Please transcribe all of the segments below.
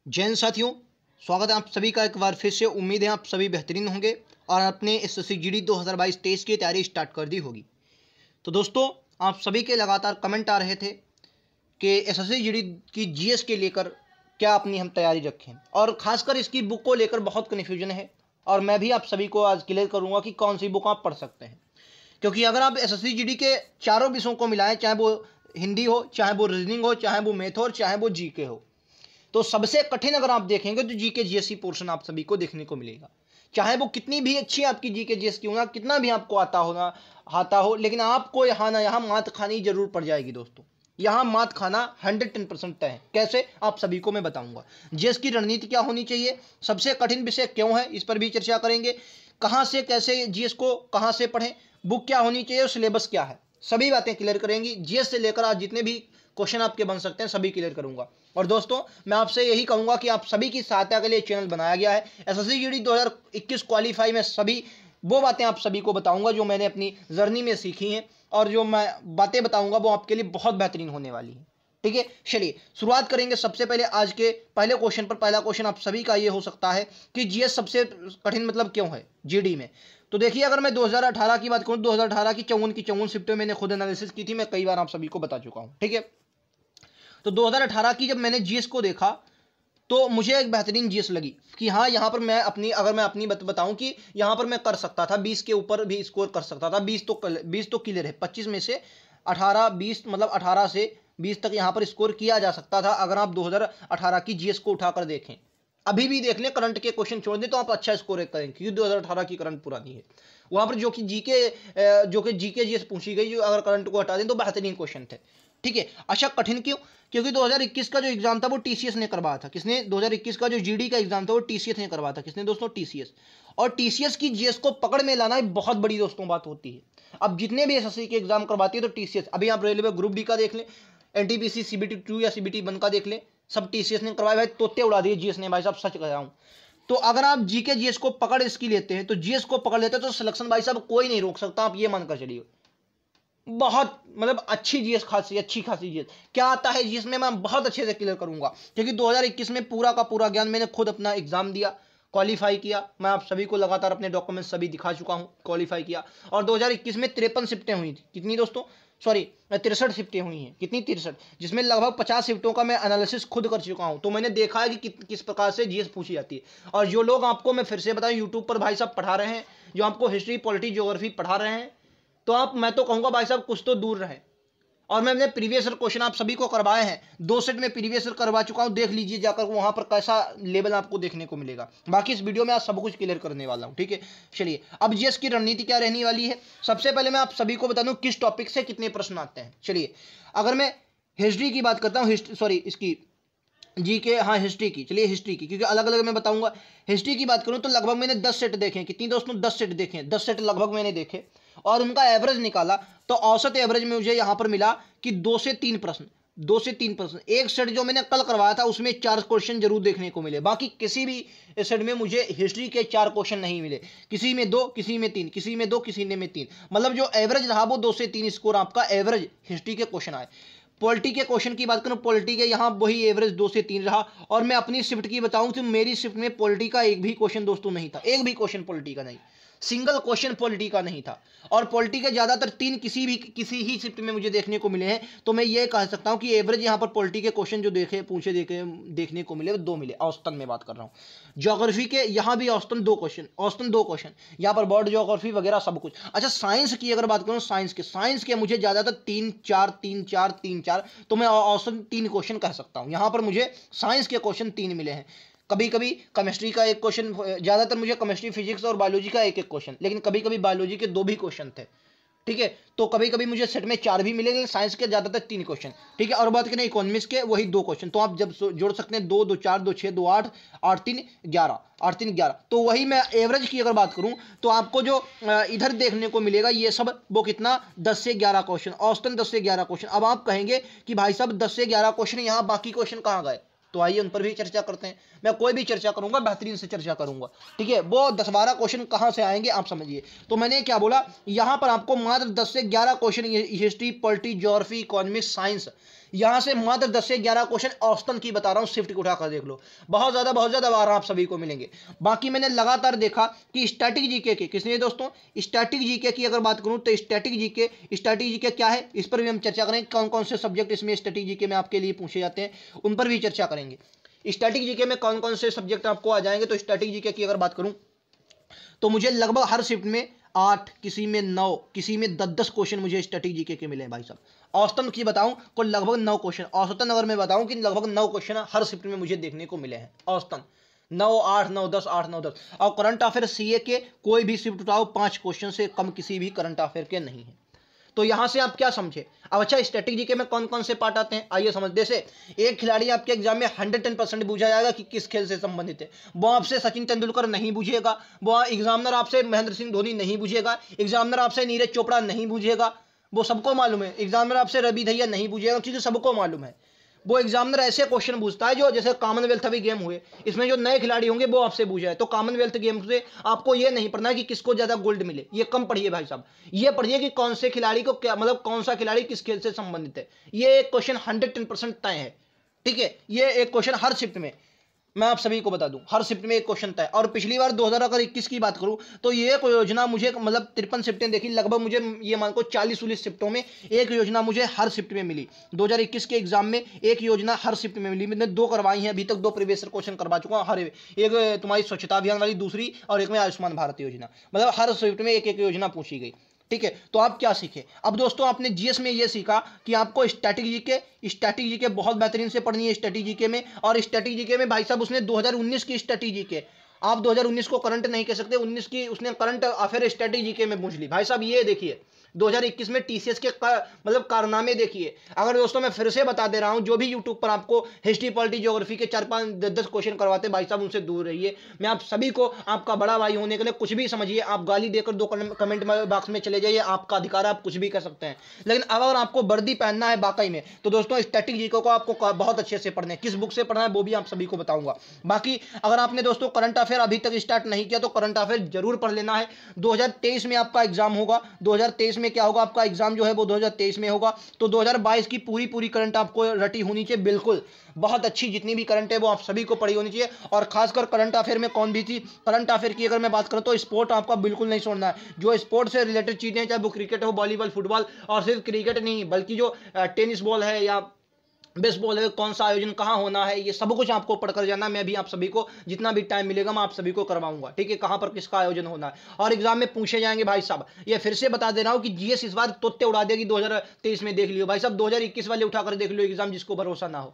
जय हिंद साथियों, स्वागत है आप सभी का एक बार फिर से। उम्मीद है आप सभी बेहतरीन होंगे और अपने एसएससी जीडी 2022 टेस्ट की तैयारी स्टार्ट कर दी होगी। तो दोस्तों, आप सभी के लगातार कमेंट आ रहे थे कि एसएससी जीडी की जीएस के लेकर क्या अपनी हम तैयारी रखें, और खासकर इसकी बुक को लेकर बहुत कन्फ्यूजन है। और मैं भी आप सभी को आज क्लियर करूंगा कि कौन सी बुक आप पढ़ सकते हैं, क्योंकि अगर आप एसएससी जीडी के चारों विषयों को मिलाएं, चाहे वो हिंदी हो, चाहे वो रीजनिंग हो, चाहे वो मैथ हो, और चाहे वो जीके हो, तो सबसे कठिन अगर आप देखेंगे तो जीके जीएससी पोर्शन आप सभी को देखने को मिलेगा। चाहे वो कितनी भी अच्छी आपकी जीके जीएस की होना, कितना भी आपको आता हो, लेकिन आपको यहाँ ना यहाँ मात खानी जरूर पड़ जाएगी दोस्तों। यहाँ मात खाना 110% तय है। कैसे, आप सभी को मैं बताऊंगा। जीएस की रणनीति क्या होनी चाहिए, सबसे कठिन विषय क्यों है, इस पर भी चर्चा करेंगे। कहाँ से कैसे जीएस को कहाँ से पढ़ें, बुक क्या होनी चाहिए और सिलेबस क्या है, सभी बातें क्लियर करेंगी। जीएस से लेकर आज जितने भी क्वेश्चन आपके बन सकते हैं सभी क्लियर करूंगा। और दोस्तों, मैं आपसे यही कहूंगा कि आप सभी की सहायता के लिए चैनल बनाया गया है। एसएससी जीडी 2021 क्वालिफाई में सभी वो बातें आप सभी को बताऊंगा जो मैंने अपनी जर्नी में सीखी हैं, और जो मैं बातें बताऊंगा वो आपके लिए बहुत बेहतरीन होने वाली है। ठीक है, चलिए शुरुआत करेंगे। सबसे पहले आज के पहले क्वेश्चन पर। पहला क्वेश्चन आप सभी का ये हो सकता है कि जीएस सबसे कठिन मतलब क्यों है जीडी में। तो देखिए, अगर मैं 2018 की बात करूं, 2018 की 54 शिफ्टें मैंने खुद एनालिसिस की थी, मैं कई बार आप सभी को बता चुका हूं। ठीक है, तो 2018 की जब मैंने जीएस को देखा तो मुझे एक बेहतरीन जीएस लगी कि हाँ, यहाँ पर मैं अपनी बताऊं कि यहाँ पर मैं कर सकता था, 20 के ऊपर भी स्कोर कर सकता था। 20 तो क्लियर है, 25 में से 18 20 मतलब 18 से 20 तक यहाँ पर स्कोर किया जा सकता था अगर आप 2018 की जीएस को उठाकर देखें। अभी भी देख लें, करंट के क्वेश्चन छोड़ दें तो आप अच्छा स्कोर करेंगे, क्योंकि 2018 की करंट पुरानी है। वहां पर जो कि जीके जीएस पूछी गई, जो अगर करंट को हटा दें तो बेहतरीन क्वेश्चन थे। ठीक है, अच्छा कठिन क्यों? क्योंकि 2021 का जो एग्जाम था वो टीसीएस ने करवाया था। किसने? 2021 का जो जीडी का एग्जाम था वो टीसीएस ने करवाया था। किसने दोस्तों? टीसीएस। और टीसीएस की जीएस को पकड़ में लाना एक बहुत बड़ी दोस्तों बात होती है। अब जितने भी एसएससी के एग्जाम करवाती है तो टीसीएस, अभी आप रेलवे ग्रुप डी का देख लें, एनटीपीसी सीबीटी 2 या सीबीटी 1 का देख लें, सब टीसीएस ने करवाया। भाई तोते उड़ा दिए जीएस ने, भाई साहब सच कह रहा हूं। तो अगर आप जीके जीएस को पकड़ इसकी लेते हैं, तो जीएस को पकड़ लेते हैं तो सिलेक्शन भाई साहब कोई नहीं रोक सकता, आप ये मानकर चलिए। बहुत मतलब अच्छी जीएस, अच्छी खासी जीएस। क्या आता है जिसमें मैं बहुत अच्छे से क्लियर करूंगा, क्योंकि 2021 में पूरा का पूरा ज्ञान मैंने खुद अपना एग्जाम दिया, क्वालिफाई किया। मैं आप सभी को लगातार अपने डॉक्यूमेंट सभी दिखा चुका हूं, क्वालिफाई किया। और 2021 में 53 शिफ्टें हुई थी। कितनी दोस्तों? सॉरी, 63 शिफ्टें हुई हैं। कितनी? 63, जिसमें लगभग 50 शिफ्टों का मैं एनालिसिस खुद कर चुका हूं। तो मैंने देखा है कि किस प्रकार से जीएस पूछी जाती है। और जो लोग आपको, मैं फिर से बताऊं, यूट्यूब पर भाई साहब पढ़ा रहे हैं, जो आपको हिस्ट्री पॉलिटी ज्योग्राफी पढ़ा रहे हैं, तो मैं तो कहूंगा भाई साहब कुछ तो दूर रहे। और मैंने प्रीवियस ईयर क्वेश्चन आप सभी को करवाए हैं, 2 सेट में प्रीवियस ईयर करवा चुका हूं। देख लीजिए जाकर वहां पर कैसा लेवल आपको देखने को मिलेगा। बाकी इस वीडियो में आज सब कुछ क्लियर करने वाला हूं। ठीक है, चलिए अब जीएस की रणनीति क्या रहने वाली है। सबसे पहले मैं आप सभी को बता दूं किस टॉपिक से कितने प्रश्न आते हैं। चलिए, अगर मैं हिस्ट्री की बात करता हूँ, इसकी जीके, हाँ हिस्ट्री की, चलिए हिस्ट्री की, क्योंकि अलग अलग मैं बताऊंगा। हिस्ट्री की बात करूं तो लगभग मैंने 10 सेट देखे। कितनी दोस्तों? 10 सेट देखे, 10 सेट लगभग मैंने देखे और उनका एवरेज निकाला। तो औसत एवरेज में मुझे यहां पर मिला कि 2 से 3 प्रश्न, 2 से 3 प्रश्न। एक सेट जो मैंने कल करवाया था उसमें 4 क्वेश्चन जरूर देखने को मिले। बाकी किसी भी सेट में मुझे हिस्ट्री के 4 क्वेश्चन नहीं मिले। किसी में 2, किसी में 3, किसी में 2, किसी में 3। मतलब जो एवरेज रहा वो 2 से 3 स्कोर आपका एवरेज हिस्ट्री के क्वेश्चन आए। पॉलिटी के क्वेश्चन की बात करूं, पॉलिटी के यहाँ वही एवरेज 2 से 3 रहा। और मैं अपनी शिफ्ट की बताऊं तो मेरी शिफ्ट में पॉलिटी का एक भी क्वेश्चन दोस्तों नहीं था। एक भी क्वेश्चन पॉलिटी का नहीं, सिंगल क्वेश्चन पॉलिटी का नहीं था। और पॉलिटी के ज्यादातर 3 किसी ही शिफ्ट में मुझे देखने को मिले हैं। तो मैं ये कह सकता हूं कि एवरेज यहां पर पॉलिटी के क्वेश्चन जो देखने को मिले, 2 मिले। औसतन में बात कर रहा हूं। ज्योग्राफी के यहां भी औसतन 2 क्वेश्चन, यहां पर बर्ड ज्योग्राफी वगैरह सब कुछ। अच्छा, साइंस की अगर बात करूं, साइंस के मुझे ज्यादातर 3 4, तो मैं औसतन 3 क्वेश्चन कह सकता हूं। यहां पर मुझे साइंस के क्वेश्चन 3 मिले हैं। कभी कभी केमिस्ट्री का एक क्वेश्चन, ज्यादातर मुझे केमिस्ट्री, फिजिक्स और बायोलॉजी का एक क्वेश्चन, लेकिन कभी कभी बायोलॉजी के 2 भी क्वेश्चन थे। ठीक है, तो कभी कभी मुझे सेट में 4 भी मिले, लेकिन साइंस के ज्यादातर 3 क्वेश्चन। ठीक है, और बात करें इकोनॉमिक्स के, वही 2 क्वेश्चन। तो आप जब जोड़ सकते हैं 2 2 4 2 6 2 8 8 3 11, 8 3 11। तो वही मैं एवरेज की अगर बात करूं तो आपको जो इधर देखने को मिलेगा ये सब वो कितना, 10 से 11 क्वेश्चन, औसतन 10 से 11 क्वेश्चन। अब आप कहेंगे कि भाई साहब 10 से 11 क्वेश्चन, यहाँ बाकी क्वेश्चन कहाँ गए? तो आइए उन पर भी चर्चा करते हैं। मैं कोई भी चर्चा करूंगा बेहतरीन से चर्चा करूंगा। ठीक है, वो 10-12 क्वेश्चन कहां से आएंगे आप समझिए। तो मैंने क्या बोला, यहां पर आपको मात्र 10 से 11 question history, polity, geography, economics, science, यहाँ से मात्र 10 से 11 क्वेश्चन औसतन की बता रहा हूँ, शिफ्ट को उठाकर देख लो, बहुत ज़्यादा बार आप सभी को मिलेंगे। बाकी मैंने लगातार देखा कि स्टैटिक जीके के किसने दोस्तों, स्टैटिक जीके की अगर बात करूँ तो स्टैटिक जीके क्या है, इस पर भी हम चर्चा करेंगे। कौन कौन से सब्जेक्ट इसमें स्टैटिक जीके में आपके लिए पूछे जाते हैं उन पर भी चर्चा करेंगे। स्टैटिक जीके में कौन कौन से सब्जेक्ट आपको आ जाएंगे, तो स्टैटिक जीके की अगर बात करूँ तो मुझे लगभग हर शिफ्ट में 8, किसी में 9, किसी में 10 क्वेश्चन मुझे स्टैटिक जीके के मिले हैं भाई साहब। औसतन की बताऊं तो लगभग 9 क्वेश्चन, औसतन अगर मैं बताऊं कि लगभग 9 क्वेश्चन हर शिफ्ट में मुझे देखने को मिले हैं, औसतन 9, 8, 9, 10, 8, 9, 10। और करंट अफेयर सीए के कोई भी शिफ्ट उठाओ 5 क्वेश्चन से कम किसी भी करंट अफेयर के नहीं है। तो यहां से आप क्या समझे। अब अच्छा, स्टैटिक जीके में कौन कौन से पार्ट आते हैं आइए समझ। जैसे एक खिलाड़ी आपके एग्जाम में 110% पूछा जाएगा कि किस खेल से संबंधित है, वो आपसे सचिन तेंदुलकर नहीं पूछेगा, वो एग्जामिनर आपसे महेंद्र सिंह धोनी नहीं पूछेगा, एग्जामिनर आपसे नीरज चोपड़ा नहीं पूछेगा, वो सबको मालूम है। एग्जामिनर आपसे रवि धैया नहीं पूछेगा क्योंकि सबको मालूम है। वो एग्जामिनर ऐसे क्वेश्चन पूछता है जो जैसे कॉमनवेल्थ अभी गेम हुए, इसमें जो नए खिलाड़ी होंगे वो आपसे पूछा है, तो कॉमनवेल्थ गेम से आपको ये नहीं पढ़ना है कि किसको ज्यादा गोल्ड मिले, ये कम पढ़िए भाई साहब। ये पढ़िए कि कौन से खिलाड़ी को क्या, मतलब कौन सा खिलाड़ी किस खेल से संबंधित है। ये एक क्वेश्चन 110% तय है, ठीक है। ये एक क्वेश्चन हर शिफ्ट में, मैं आप सभी को बता दूं, हर शिफ्ट में एक क्वेश्चन था। और पिछली बार 2021 की बात करूं तो ये योजना मुझे मतलब 53 शिफ्टें देखी, लगभग मुझे ये मान को 40-40 शिफ्टों में एक योजना मुझे हर शिफ्ट में मिली। 2021 के एग्जाम में एक योजना हर शिफ्ट में मिली। मैंने 2 करवाई हैं अभी तक, 2 प्रीवियस क्वेश्चन करवा चुका हूँ। हर एक तुम्हारी स्वच्छता अभियान वाली दूसरी, और एक में आयुष्मान भारत योजना, मतलब हर शिफ्ट में एक एक योजना पूछी गई, ठीक है। तो आप क्या सीखे। अब दोस्तों आपने जीएस में ये सीखा कि आपको स्टैटिक जीके बहुत बेहतरीन से पढ़नी है स्टैटिक जीके में। और स्टैटिक जीके में भाई साहब उसने 2019 की स्टैटिक जीके, आप 2019 को करंट नहीं कह सकते, 19 की उसने करंट अफेयर स्टैटिक जीके में पूछ ली भाई साहब। ये देखिए 2021 में टीसीएस के मतलब कारनामे देखिए। अगर दोस्तों मैं फिर से बता दे रहा हूं, जो भी यूट्यूब पर आपको हिस्ट्री, पॉलिटी, ज्योग्राफी के 4-5, 10 क्वेश्चन करवाते भाई साहब, उनसे दूर रहिए। मैं आप सभी को आपका बड़ा भाई होने के लिए कुछ भी समझिए, आप गाली देकर 2 कमेंट बॉक्स में चले जाइए, आपका अधिकार, आप कुछ भी कर सकते हैं। लेकिन अगर आपको वर्दी पहनना है वाकई में, तो दोस्तों स्टैटिक जीके को आपको बहुत अच्छे से पढ़ना है। किस बुक से पढ़ना है वो भी आप सभी को बताऊंगा। बाकी अगर आपने दोस्तों करंट अफेयर अभी तक स्टार्ट नहीं किया तो करंट अफेयर जरूर पढ़ लेना है। 2023 में आपका एग्जाम होगा। 2023 में क्या होगा, आपका एग्जाम जो है वो 2023 में होगा। तो 2022 की पूरी करंट आपको रटी होनी चाहिए, बिल्कुल बहुत अच्छी, जितनी भी करंट है वो आप सभी को पढ़ी होनी चाहिए। और खासकर करंट अफेयर में कौन भी थी, करंट अफेयर की अगर मैं बात करूं तो स्पोर्ट आपका बिल्कुल नहीं छोड़ना है। जो स्पोर्ट से रिलेटेड चीजें, चाहे वो क्रिकेट हो, वॉलीबॉल, फुटबॉल, और सिर्फ क्रिकेट नहीं बल्कि जो टेनिस बॉल है या बेसबॉल है, कौन सा आयोजन कहाँ होना है, ये सब कुछ आपको पढ़कर जाना। मैं भी आप सभी को जितना भी टाइम मिलेगा मैं आप सभी को करवाऊंगा, ठीक है, कहाँ पर किसका आयोजन होना है। और एग्जाम में पूछे जाएंगे भाई साहब। ये फिर से बता दे रहा हूँ कि जीएस इस बार तोते उड़ा देगी। 2023 में देख लियो भाई साहब, 2021 वाले उठाकर देख लो एग्जाम, जिसको भरोसा ना हो।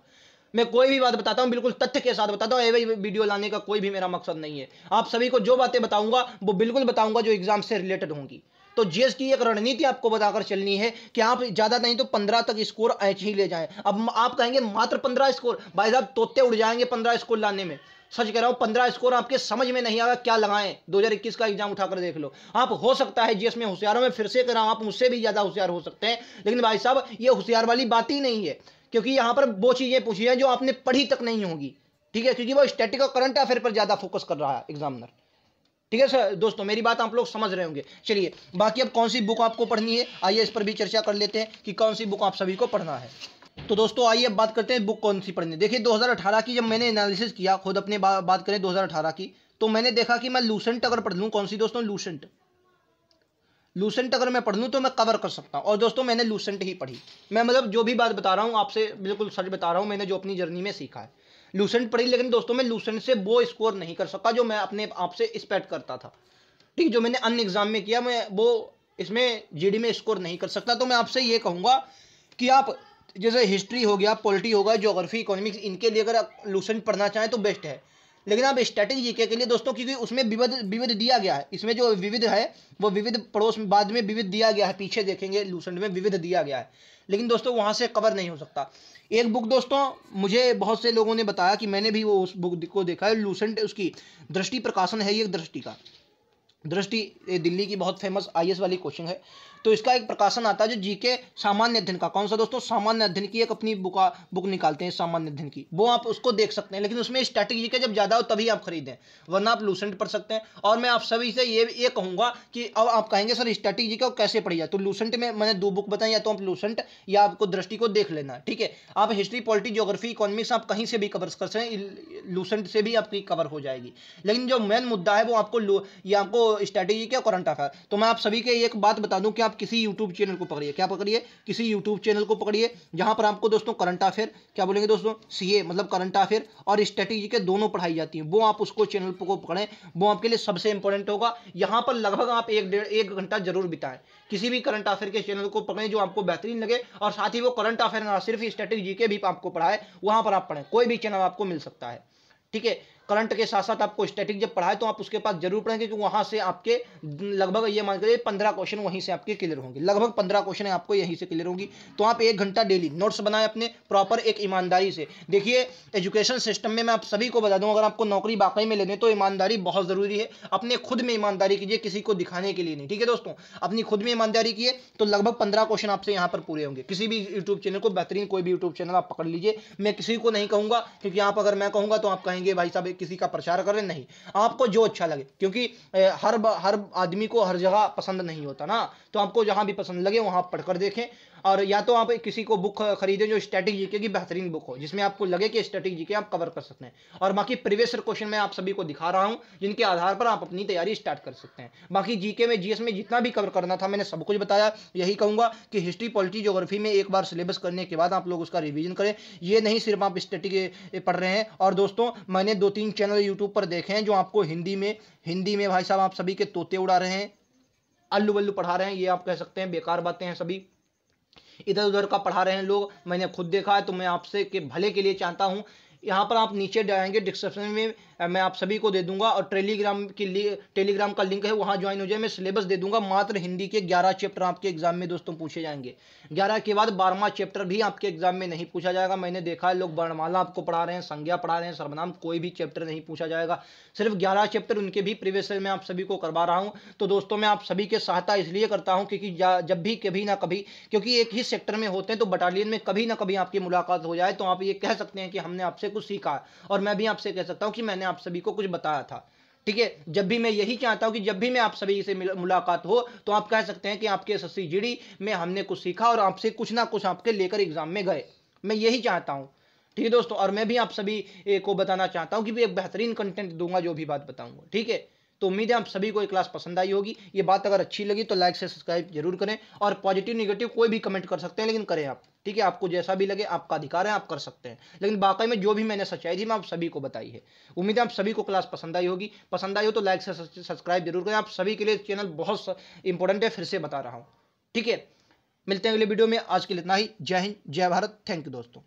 मैं कोई भी बात बताता हूं बिल्कुल तथ्य के साथ बताता हूं, ये वीडियो लाने का कोई भी मेरा मकसद नहीं है। आप सभी को जो बातें बताऊंगा वो बिल्कुल बताऊंगा जो एग्जाम से रिलेटेड होंगी। तो जीएस की एक रणनीति आपको बताकर चलनी है कि आप ज्यादा नहीं तो 15 तक स्कोर ऐसे ही ले जाएं। अब आप कहेंगे मात्र 15 स्कोर, भाई साहब तोते उड़ जाएंगे 15 स्कोर लाने में। सच कह रहा हूं, 15 स्कोर आपके समझ में नहीं आएगा क्या लगाएं। 2021 का एग्जाम उठाकर देख लो। आप हो सकता है जीएस में होशियारों में, फिर से कह रहा हूं आप मुझसे भी ज्यादा होशियार हो सकते हैं, लेकिन भाई साहब ये होशियार वाली बात ही नहीं है, क्योंकि यहां पर वो चीजें पूछी हैं जो आपने पढ़ी तक नहीं होगी, ठीक है, क्योंकि वो स्टैटिक और करंट अफेयर पर ज्यादा फोकस कर रहा है एग्जामिनर, ठीक है सर। दोस्तों मेरी बात आप लोग समझ रहे होंगे। चलिए बाकी अब कौन सी बुक आपको पढ़नी है आइए इस पर भी चर्चा कर लेते हैं कि कौन सी बुक आप सभी को पढ़ना है। तो दोस्तों आइए अब बात करते हैं बुक कौन सी पढ़नी है। देखिए 2018 की जब मैंने एनालिसिस किया, खुद अपने बात करें 2018 की, तो मैंने देखा कि मैं लूसेंट अगर पढ़ लूँ, कौन सी दोस्तों, लूसेंट अगर मैं पढ़ लूँ तो मैं कवर कर सकता हूँ। और दोस्तों मैंने लूसेंट ही पढ़ी। मैं मतलब जो भी बात बता रहा हूँ आपसे बिल्कुल सच बता रहा हूँ, मैंने जो अपनी जर्नी में सीखा है लूसेंट पढ़ी। लेकिन दोस्तों मैं लूसेंट से वो स्कोर नहीं कर सका जो मैं अपने आप से एक्सपेक्ट करता था, ठीक, जो मैंने अन्य एग्जाम में किया, मैं वो इसमें जीडी में स्कोर नहीं कर सकता। तो मैं आपसे ये कहूँगा कि आप जैसे हिस्ट्री हो गया, पॉलिटी होगा, ज्योग्राफी, इकोनॉमिक्स, इनके लिए अगर आप लूसेंट पढ़ना चाहें तो बेस्ट है। लेकिन आप स्टैटिक जीके के लिए दोस्तों, क्योंकि उसमें विविध दिया गया है, इसमें जो विविध है वो विविध पड़ोस में बाद में विविध दिया गया है, पीछे देखेंगे लूसेंट में विविध दिया गया है, लेकिन दोस्तों वहाँ से कवर नहीं हो सकता। एक बुक दोस्तों मुझे बहुत से लोगों ने बताया कि मैंने भी वो उस बुक को देखा है, लूसेंट, उसकी दृष्टि प्रकाशन है, ये दृष्टि का, दृष्टि दिल्ली की बहुत फेमस आईएएस वाली कोचिंग है। तो इसका एक प्रकाशन आता है जो जीके सामान्य अध्ययन का, कौन सा दोस्तों, सामान्य अध्ययन की एक अपनी बुक निकालते हैं सामान्य अध्ययन की, वो आप उसको देख सकते हैं। लेकिन उसमें स्टैटिक जीके जब ज़्यादा हो तभी आप खरीदें, वरना आप लूसेंट पढ़ सकते हैं। और मैं आप सभी से ये कहूँगा कि अब आप कहेंगे सर स्टैटिक जीके को कैसे पढ़ी जाए, तो लूसेंट में मैंने 2 बुक बताई, या तो आप लूसेंट या आपको दृष्टि को देख लेना है, ठीक है। आप हिस्ट्री, पॉलिटी, ज्योग्राफी, इकोनॉमिक्स आप कहीं से भी कवर कर सकते हैं, लूसेंट से भी आपकी कवर हो जाएगी। लेकिन जो मेन मुद्दा है वो आपको स्ट्रैटेजी क्या, करंट अफेयर। तो मैं आप सभी के एक बात बता दूं कि आप किसी यूट्यूब चैनल को पकड़िए, क्या पकड़िए, किसी यूट्यूब चैनल को पकड़िए जहां पर आपको दोस्तों करंट अफेयर, क्या बोलेंगे दोस्तों, सीए मतलब करंट अफेयर और स्ट्रैटेजी के दोनों पढ़ाई जाती है, वो आप उसको चैनल को पकड़ें, वो आपके लिए सबसे इंपॉर्टेंट होगा। यहां पर लगभग आप 1 घंटा जरूर बिताएं, किसी भी करंट अफेयर के चैनल को पकड़ें जो आपको बेहतरीन लगे, और साथ ही वो करंट अफेयर ना सिर्फ स्ट्रैटेजी के भी आपको पढ़ाए, वहां पर आप पढ़ें, कोई भी चैनल आपको मिल सकता है, ठीक है। करंट के साथ साथ आपको स्टैटिक जब पढ़ाए तो आप उसके पास जरूर पढ़ेंगे, क्योंकि वहां से आपके लगभग ये मान करिए 15 क्वेश्चन वहीं से आपके क्लियर होंगे, लगभग 15 क्वेश्चन आपको यहीं से क्लियर होंगी। तो आप 1 घंटा डेली नोट्स बनाएं अपने प्रॉपर, एक ईमानदारी से। देखिए एजुकेशन सिस्टम में मैं आप सभी को बता दूं, अगर आपको नौकरी वाकई में लेने तो ईमानदारी बहुत जरूरी है। अपने खुद में ईमानदारी कीजिए, किसी को दिखाने के लिए नहीं, ठीक है दोस्तों। अपनी खुद में ईमानदारी कीजिए तो लगभग 15 क्वेश्चन आपसे यहाँ पर पूरे होंगे। किसी भी यूट्यूब चैनल को, बेहतरीन कोई भी यूट्यूब चैनल आप पकड़ लीजिए, मैं किसी को नहीं कहूंगा, क्योंकि आप अगर मैं कहूंगा तो आप कहेंगे भाई साहब किसी का प्रचार कर, नहीं, आपको जो अच्छा लगे, क्योंकि हर आदमी को हर जगह पसंद नहीं होता ना, तो आपको जहां भी पसंद लगे वहां पढ़कर देखें। और या तो आप किसी को बुक खरीदें जो स्टैटिक जीके की बेहतरीन बुक हो, जिसमें आपको लगे कि स्टैटिक जीके आप कवर कर सकते हैं। और बाकी प्रीवियस ईयर क्वेश्चन मैं आप सभी को दिखा रहा हूं, जिनके आधार पर आप अपनी तैयारी स्टार्ट कर सकते हैं। बाकी जीके में, जीएस में जितना भी कवर करना था मैंने सब कुछ बताया। यही कहूंगा कि हिस्ट्री, पॉलिटी, ज्योग्राफी में एक बार सिलेबस करने के बाद आप लोग उसका रिवीजन करें, ये नहीं सिर्फ आप स्टैटिक पढ़ रहे हैं। और दोस्तों मैंने 2-3 चैनल यूट्यूब पर देखे हैं जो आपको हिंदी में भाई साहब आप सभी के तोते उड़ा रहे हैं, अल्लू बल्लू पढ़ा रहे हैं, ये आप कह सकते हैं बेकार बातें हैं, सभी इधर उधर का पढ़ा रहे हैं लोग, मैंने खुद देखा है। तो मैं आपसे के भले के लिए चाहता हूं, यहाँ पर आप नीचे जाएंगे डिस्क्रिप्शन में मैं आप सभी को दे दूंगा, और टेलीग्राम का लिंक है, वहां ज्वाइन हो जाए। मैं सिलेबस दे दूंगा, मात्र हिंदी के 11 चैप्टर आपके एग्जाम में दोस्तों पूछे जाएंगे। 11 के बाद 12वां चैप्टर भी आपके एग्जाम में नहीं पूछा जाएगा। मैंने देखा है लोग वर्णमाला आपको पढ़ा रहे हैं, संज्ञा पढ़ा रहे हैं, सर्वनाम, कोई भी चैप्टर नहीं पूछा जाएगा। सिर्फ 11 चैप्टर, उनके भी प्रीवियस ईयर में आप सभी को करवा रहा हूँ। तो दोस्तों मैं आप सभी के सहायता इसलिए करता हूँ क्योंकि जब भी कभी ना कभी, क्योंकि एक ही सेक्टर में होते हैं, तो बटालियन में कभी ना कभी आपकी मुलाकात हो जाए तो आप ये कह सकते हैं कि हमने आपसे कुछ सीखा, और मैं भी आपसे कह सकता हूं कि मैंने आप सभी को कुछ बताया था, ठीक है। जब भी मैं यही चाहता हूं कि जब भी मैं आप सभी से मुलाकात हो तो आप कह सकते हैं कि आपके एसएससी जीडी में हमने कुछ सीखा और आपसे कुछ ना कुछ आपके लेकर एग्जाम में गए। मैं यही चाहता हूं, ठीक है दोस्तों। और मैं भी आप सभी को बताना चाहता हूं कि एक बेहतरीन कंटेंट दूंगा जो भी बात बताऊंगा, ठीक है। तो उम्मीद है आप सभी को ये क्लास पसंद आई होगी। ये बात अगर अच्छी लगी तो लाइक से सब्सक्राइब जरूर करें, और पॉजिटिव निगेटिव कोई भी कमेंट कर सकते हैं, लेकिन करें आप, ठीक है। आपको जैसा भी लगे, आपका अधिकार है, आप कर सकते हैं, लेकिन वाकई में जो भी मैंने सच्चाई थी मैं आप सभी को बताई है। उम्मीद है आप सभी को क्लास पसंद आई होगी। पसंद आई हो तो लाइक से सब्सक्राइब जरूर करें। आप सभी के लिए चैनल बहुत इंपॉर्टेंट है, फिर से बता रहा हूँ, ठीक है। मिलते हैं अगले वीडियो में, आज के लिए इतना ही। जय हिंद, जय भारत, थैंक यू दोस्तों।